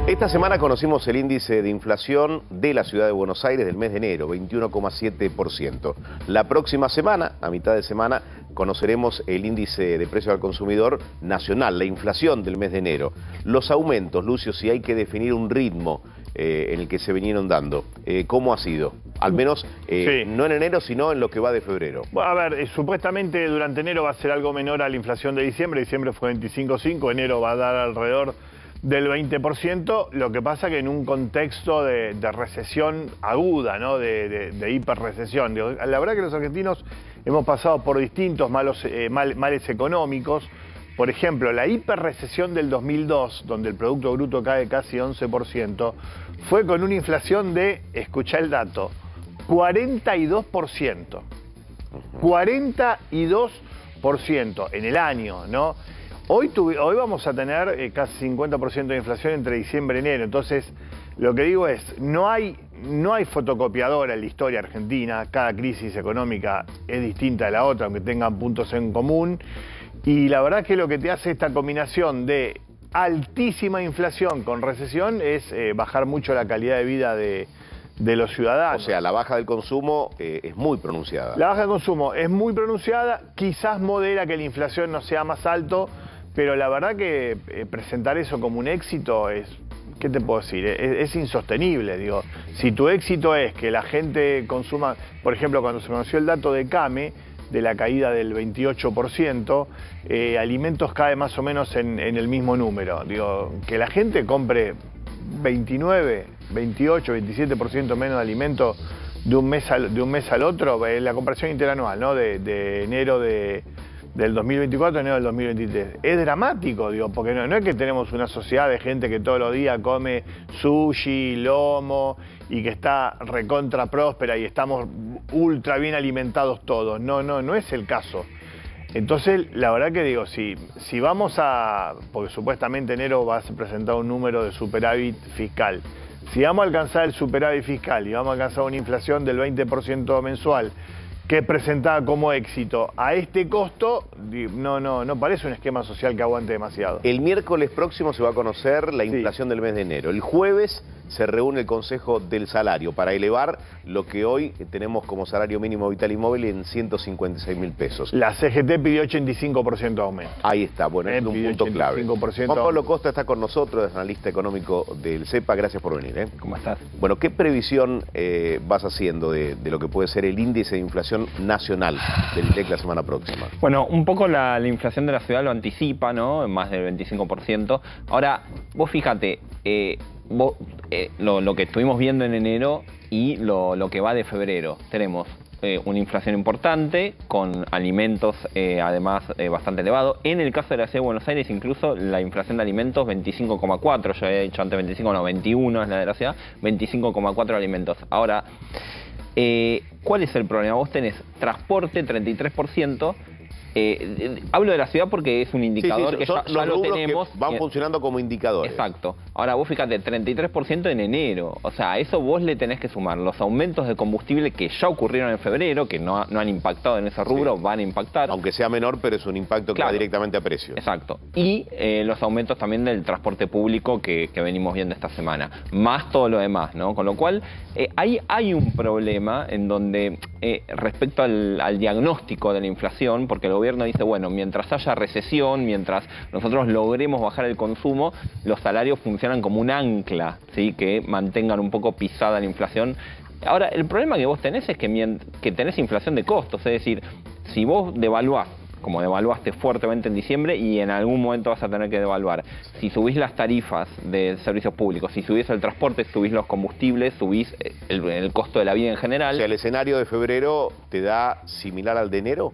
Esta semana conocimos el índice de inflación de la ciudad de Buenos Aires del mes de enero, 21,7%. La próxima semana, a mitad de semana, conoceremos el índice de precios al consumidor nacional, la inflación del mes de enero. Los aumentos, Lucio, si hay que definir un ritmo en el que se vinieron dando, ¿cómo ha sido? Al menos, sí. No en enero, sino en lo que va de febrero. Bueno, a ver, supuestamente durante enero va a ser algo menor a la inflación de diciembre. Diciembre fue 25,5, enero va a dar alrededor del 20%, lo que pasa que en un contexto de recesión aguda, ¿no? de hiperrecesión. La verdad que los argentinos hemos pasado por distintos males económicos. Por ejemplo, la hiperrecesión del 2002, donde el Producto Bruto cae casi 11%, fue con una inflación de, escuchá el dato, 42%. 42% en el año, ¿no? Hoy vamos a tener casi 50% de inflación entre diciembre y enero. Entonces, lo que digo es, no hay fotocopiadora en la historia argentina. Cada crisis económica es distinta de la otra, aunque tengan puntos en común. Y la verdad que lo que te hace esta combinación de altísima inflación con recesión es bajar mucho la calidad de vida de los ciudadanos. O sea, la baja del consumo es muy pronunciada. La baja del consumo es muy pronunciada, quizás modera que la inflación no sea más alto, pero la verdad que presentar eso como un éxito es, ¿qué te puedo decir? Es insostenible, digo. Si tu éxito es que la gente consuma, por ejemplo, cuando se conoció el dato de CAME, de la caída del 28%, alimentos cae más o menos en el mismo número. Digo, que la gente compre 29, 28, 27% menos de alimentos de un mes al otro, la comparación interanual, ¿no? De enero del 2024 a enero del 2023. Es dramático, digo, porque no es que tenemos una sociedad de gente que todos los días come sushi, lomo y que está recontra próspera y estamos ultra bien alimentados todos. No es el caso. Entonces, la verdad que digo, si vamos a, porque supuestamente enero va a presentar un número de superávit fiscal, si vamos a alcanzar el superávit fiscal y vamos a alcanzar una inflación del 20% mensual, que es presentada como éxito a este costo, no parece un esquema social que aguante demasiado. El miércoles próximo se va a conocer la inflación del mes de enero. El jueves se reúne el Consejo del Salario para elevar lo que hoy tenemos como salario mínimo vital y móvil en 156.000 pesos. La CGT pidió 85% de aumento. Ahí está, bueno, es un punto clave. 85%. Juan Pablo Costa está con nosotros, es analista económico del CEPA. Gracias por venir. ¿Cómo estás? Bueno, ¿qué previsión vas haciendo de lo que puede ser el índice de inflación nacional del INDEC la semana próxima? Bueno, un poco la inflación de la ciudad lo anticipa, ¿no? Más del 25%. Ahora, vos fíjate, lo que estuvimos viendo en enero y lo que va de febrero. Tenemos una inflación importante, con alimentos además bastante elevado. En el caso de la ciudad de Buenos Aires, incluso la inflación de alimentos 25,4, yo había dicho antes 25, no, 21 es la de la ciudad, 25,4 de alimentos. Ahora, ¿cuál es el problema? Vos tenés transporte 33%. Hablo de la ciudad porque es un indicador que ya lo tenemos. Que van funcionando como indicadores. Exacto. Ahora vos fíjate, 33% en enero. O sea, a eso vos le tenés que sumar los aumentos de combustible que ya ocurrieron en febrero, que no han impactado en ese rubro, van a impactar. Aunque sea menor, pero es un impacto que va directamente a precios. Exacto. Y los aumentos también del transporte público que venimos viendo esta semana. Más todo lo demás, ¿no? Con lo cual, ahí hay un problema en donde, respecto al diagnóstico de la inflación, porque el gobierno dice, bueno, mientras haya recesión, mientras nosotros logremos bajar el consumo, los salarios funcionan como un ancla, ¿sí? Que mantengan un poco pisada la inflación. Ahora, el problema que vos tenés es que tenés inflación de costos, es decir, si vos devaluás, como devaluaste fuertemente en diciembre y en algún momento vas a tener que devaluar. Si subís las tarifas de servicios públicos, si subís el transporte, subís los combustibles, subís el costo de la vida en general. O sea, ¿el escenario de febrero te da similar al de enero?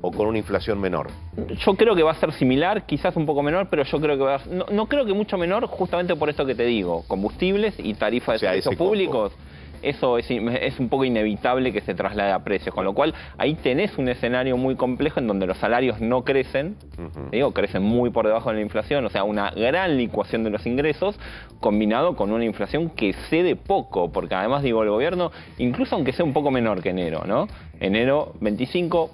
¿O con una inflación menor? Yo creo que va a ser similar, quizás un poco menor, pero yo creo que va a ser, no creo que mucho menor, justamente por esto que te digo, combustibles y tarifas de servicios públicos. Eso es un poco inevitable que se traslade a precios, con lo cual ahí tenés un escenario muy complejo en donde los salarios no crecen, crecen muy por debajo de la inflación, o sea, una gran licuación de los ingresos combinado con una inflación que cede poco, porque además, digo, el gobierno, incluso aunque sea un poco menor que enero, ¿no? Enero 25,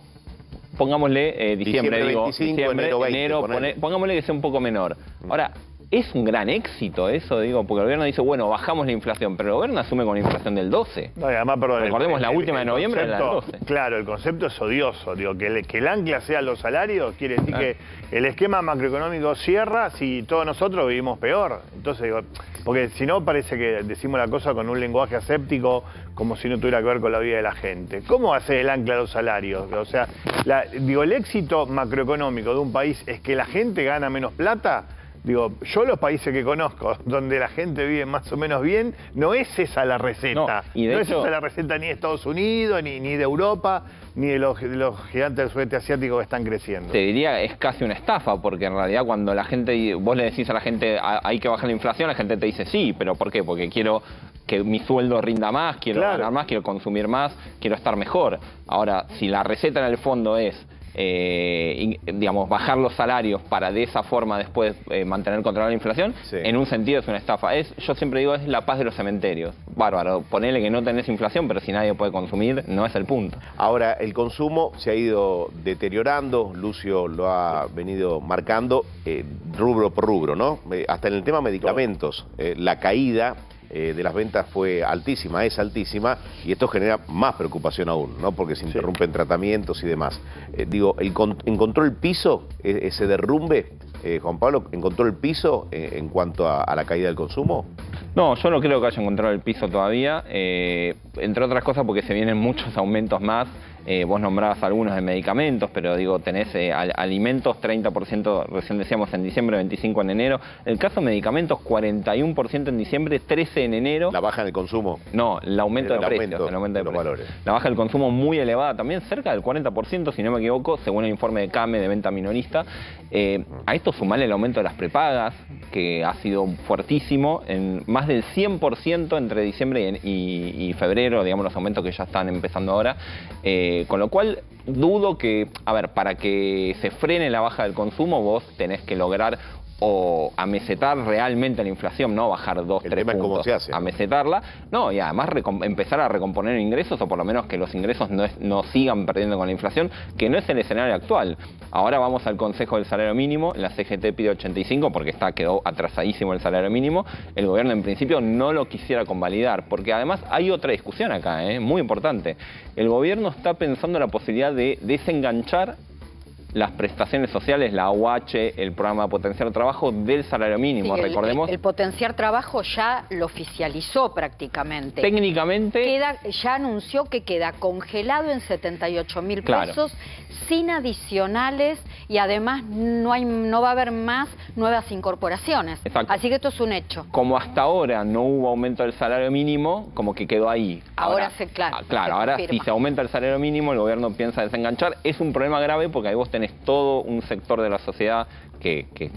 pongámosle diciembre, digo, 25, diciembre, enero 20, pongámosle que sea un poco menor. Ahora, es un gran éxito eso, digo, porque el gobierno dice, bueno, bajamos la inflación, pero el gobierno asume con una inflación del 12. No, y además, perdón, Recordemos, la última de noviembre era la del 12. Claro, el concepto es odioso. Digo, que el ancla sean los salarios quiere decir que el esquema macroeconómico cierra si todos nosotros vivimos peor. Entonces, digo, porque si no parece que decimos la cosa con un lenguaje aséptico, como si no tuviera que ver con la vida de la gente. ¿Cómo hace el ancla los salarios? O sea, digo, el éxito macroeconómico de un país es que la gente gana menos plata. Digo, yo los países que conozco, donde la gente vive más o menos bien, no es esa la receta. No, y de no hecho, es esa la receta ni de Estados Unidos, ni de Europa, ni de los gigantes del sudeste asiático que están creciendo. Te diría, es casi una estafa, porque en realidad cuando la gente, vos le decís a la gente, hay que bajar la inflación, la gente te dice, sí, pero ¿por qué? Porque quiero que mi sueldo rinda más, quiero ganar más, quiero consumir más, quiero estar mejor. Ahora, si la receta en el fondo es digamos, bajar los salarios para de esa forma después mantener controlada la inflación, en un sentido es una estafa. Yo siempre digo, es la paz de los cementerios. Bárbaro, ponele que no tenés inflación, pero si nadie puede consumir, no es el punto. Ahora, el consumo se ha ido deteriorando, Lucio lo ha venido marcando, rubro por rubro, ¿no? Hasta en el tema medicamentos, la caída de las ventas fue altísima, es altísima, y esto genera más preocupación aún, ¿no? Porque se interrumpen tratamientos y demás. Digo, ¿encontró el piso ese derrumbe? Juan Pablo, ¿encontró el piso en cuanto a la caída del consumo? No, yo no creo que haya encontrado el piso todavía, entre otras cosas porque se vienen muchos aumentos más. Vos nombrabas algunos de medicamentos, pero digo, tenés alimentos 30%, recién decíamos en diciembre, 25% en enero. El caso de medicamentos, 41% en diciembre, 13% en enero. ¿La baja en el consumo? No, el aumento de precios. El aumento de los valores. La baja del consumo muy elevada también, cerca del 40%, si no me equivoco, según el informe de CAME de venta minorista. A esto sumarle el aumento de las prepagas, que ha sido fuertísimo, en más del 100% entre diciembre y febrero, digamos, los aumentos que ya están empezando ahora. Con lo cual, dudo que, a ver, para que se frene la baja del consumo, vos tenés que lograr o amesetar realmente la inflación, no bajar 2-3 puntos. El tema es cómo se hace. Amesetarla, no, y además empezar a recomponer ingresos, o por lo menos que los ingresos no sigan perdiendo con la inflación, que no es el escenario actual. Ahora vamos al Consejo del Salario Mínimo, la CGT pide 85 porque quedó atrasadísimo el salario mínimo. El gobierno en principio no lo quisiera convalidar, porque además hay otra discusión acá, muy importante. El gobierno está pensando en la posibilidad de desenganchar las prestaciones sociales, la AUH, el programa de potenciar trabajo, del salario mínimo, sí, recordemos. El potenciar trabajo ya lo oficializó prácticamente. Técnicamente. Ya anunció que queda congelado en 78.000 pesos, sin adicionales, y además no va a haber más nuevas incorporaciones. Exacto. Así que esto es un hecho. Como hasta ahora no hubo aumento del salario mínimo, como que quedó ahí. Ahora Ahora si se aumenta el salario mínimo, el gobierno piensa desenganchar. Es un problema grave porque ahí vos tenés todo un sector de la sociedad que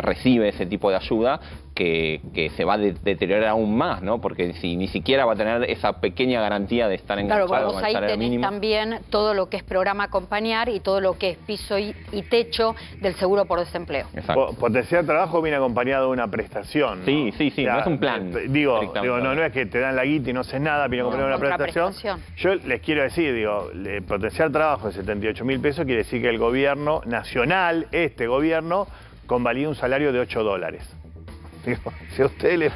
recibe ese tipo de ayuda, que se va a deteriorar aún más, ¿no? Porque si ni siquiera va a tener esa pequeña garantía de estar enganchado con el salario mínimo. Ahí tenés también todo lo que es programa acompañar y todo lo que es piso y techo del seguro por desempleo. Potenciar trabajo viene acompañado de una prestación, ¿no? Sí, no es un plan. No es que te dan la guita y no haces nada, viene acompañado de una prestación. Yo les quiero decir, potenciar trabajo de 78.000 pesos quiere decir que el gobierno nacional, este gobierno, convalida un salario de $8. Digo, si ustedes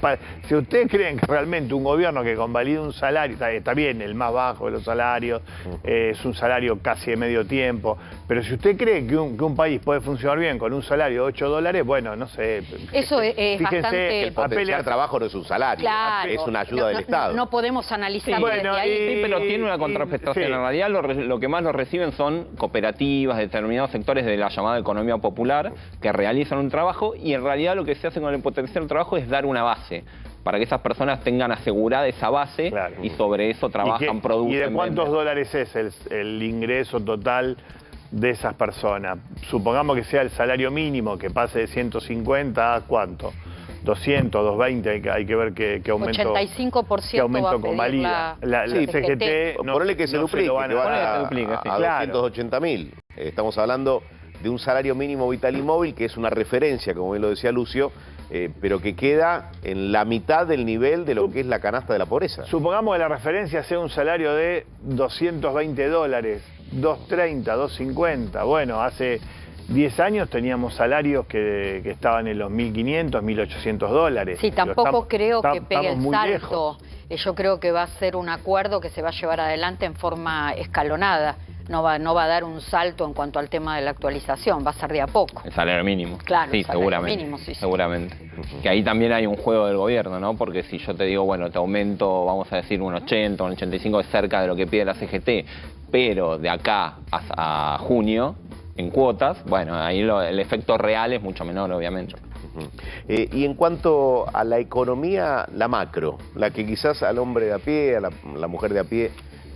creen que realmente un gobierno que convalida un salario, está bien, el más bajo de los salarios, es un salario casi de medio tiempo, pero si usted cree que un país puede funcionar bien con un salario de $8, bueno, no sé. Eso es fíjense bastante... que el potenciar trabajo no es un salario, claro, es una ayuda del Estado. No podemos analizar desde ahí. Sí, pero tiene una contraprestación. En realidad lo que más lo reciben son cooperativas, determinados sectores de la llamada economía popular, que realizan un trabajo, y en realidad lo que se hace con el potenciar trabajo es dar una base para que esas personas tengan asegurada esa base, y sobre eso trabajan, producen. ¿Y de cuántos dólares es el ingreso total de esas personas? Supongamos que sea el salario mínimo, que pase de 150 a ¿cuánto? 200, 220, hay que ver qué aumento. 85% convalida. La CGT, ponele que se duplique, a 280.000. Estamos hablando de un salario mínimo vital y móvil, que es una referencia, como bien lo decía Lucio, pero que queda en la mitad del nivel de lo que es la canasta de la pobreza. Supongamos que la referencia sea un salario de $220, 230, 250. Bueno, hace 10 años teníamos salarios que estaban en los 1.500, 1.800 dólares. Sí, tampoco creo que pegue el salto. Lejos. Yo creo que va a ser un acuerdo que se va a llevar adelante en forma escalonada. No va a dar un salto en cuanto al tema de la actualización, va a ser de a poco. El salario mínimo. Claro, sí, el salario seguramente. mínimo, sí. Seguramente. Que ahí también hay un juego del gobierno, ¿no? Porque si yo te digo, bueno, te aumento, vamos a decir, un 80, un 85, es cerca de lo que pide la CGT, pero de acá a junio, en cuotas, bueno, ahí el efecto real es mucho menor, obviamente. Y en cuanto a la economía, la macro, la que quizás al hombre de a pie, a la mujer de a pie,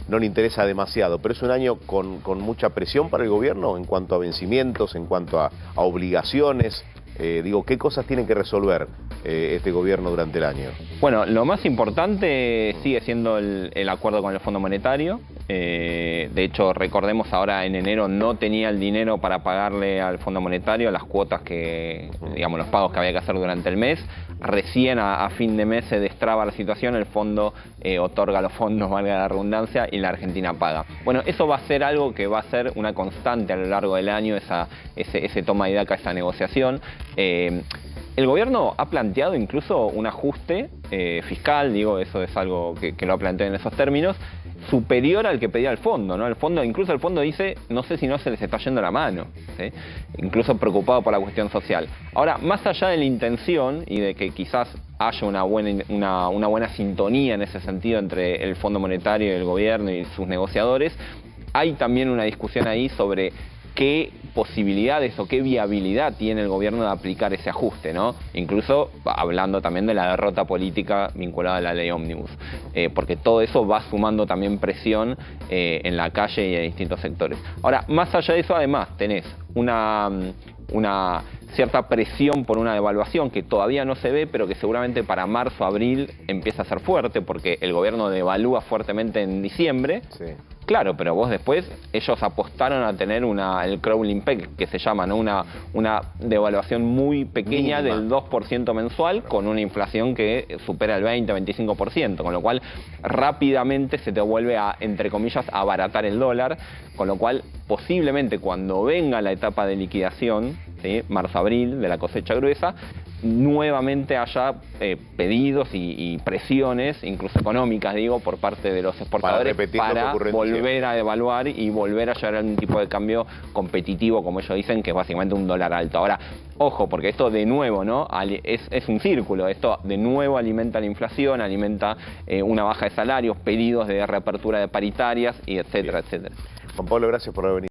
no le interesa demasiado, pero es un año con mucha presión para el gobierno en cuanto a vencimientos, en cuanto a obligaciones. ¿Qué cosas tiene que resolver este gobierno durante el año? Bueno, lo más importante sigue siendo el acuerdo con el Fondo Monetario. De hecho, recordemos, ahora en enero no tenía el dinero para pagarle al Fondo Monetario las cuotas digamos, los pagos que había que hacer durante el mes. Recién a fin de mes se destraba la situación, el fondo otorga los fondos, valga la redundancia, y la Argentina paga. Bueno, eso va a ser algo que va a ser una constante a lo largo del año, ese toma y daca, esa negociación. El gobierno ha planteado incluso un ajuste fiscal, eso es algo que lo ha planteado en esos términos, superior al que pedía el fondo, ¿no? Incluso el fondo dice, no sé si no se les está yendo la mano, ¿sí? Incluso preocupado por la cuestión social. Ahora, más allá de la intención y de que quizás haya una buena sintonía en ese sentido entre el Fondo Monetario y el gobierno y sus negociadores, hay también una discusión ahí sobre qué posibilidades o qué viabilidad tiene el gobierno de aplicar ese ajuste, ¿no? Incluso hablando también de la derrota política vinculada a la ley ómnibus, porque todo eso va sumando también presión en la calle y en distintos sectores. Ahora, más allá de eso, además, tenés una cierta presión por una devaluación que todavía no se ve, pero que seguramente para marzo, abril empieza a ser fuerte, porque el gobierno devalúa fuertemente en diciembre. Sí. Claro, pero vos después, ellos apostaron a tener el crawling peg, que se llama, ¿no? Una devaluación muy pequeña mínima, del 2% mensual, con una inflación que supera el 20-25%, con lo cual rápidamente se te vuelve a, entre comillas, abaratar el dólar, con lo cual posiblemente cuando venga la etapa de liquidación, ¿sí? Marzo-abril, de la cosecha gruesa, nuevamente haya pedidos y presiones, incluso económicas, por parte de los exportadores para volver a devaluar y volver a llegar a un tipo de cambio competitivo, como ellos dicen, que es básicamente un dólar alto. Ahora, ojo, porque esto de nuevo, ¿no? Es un círculo, esto de nuevo alimenta la inflación, alimenta una baja de salarios, pedidos de reapertura de paritarias, y etcétera, etcétera. Juan Pablo, gracias por haber venido.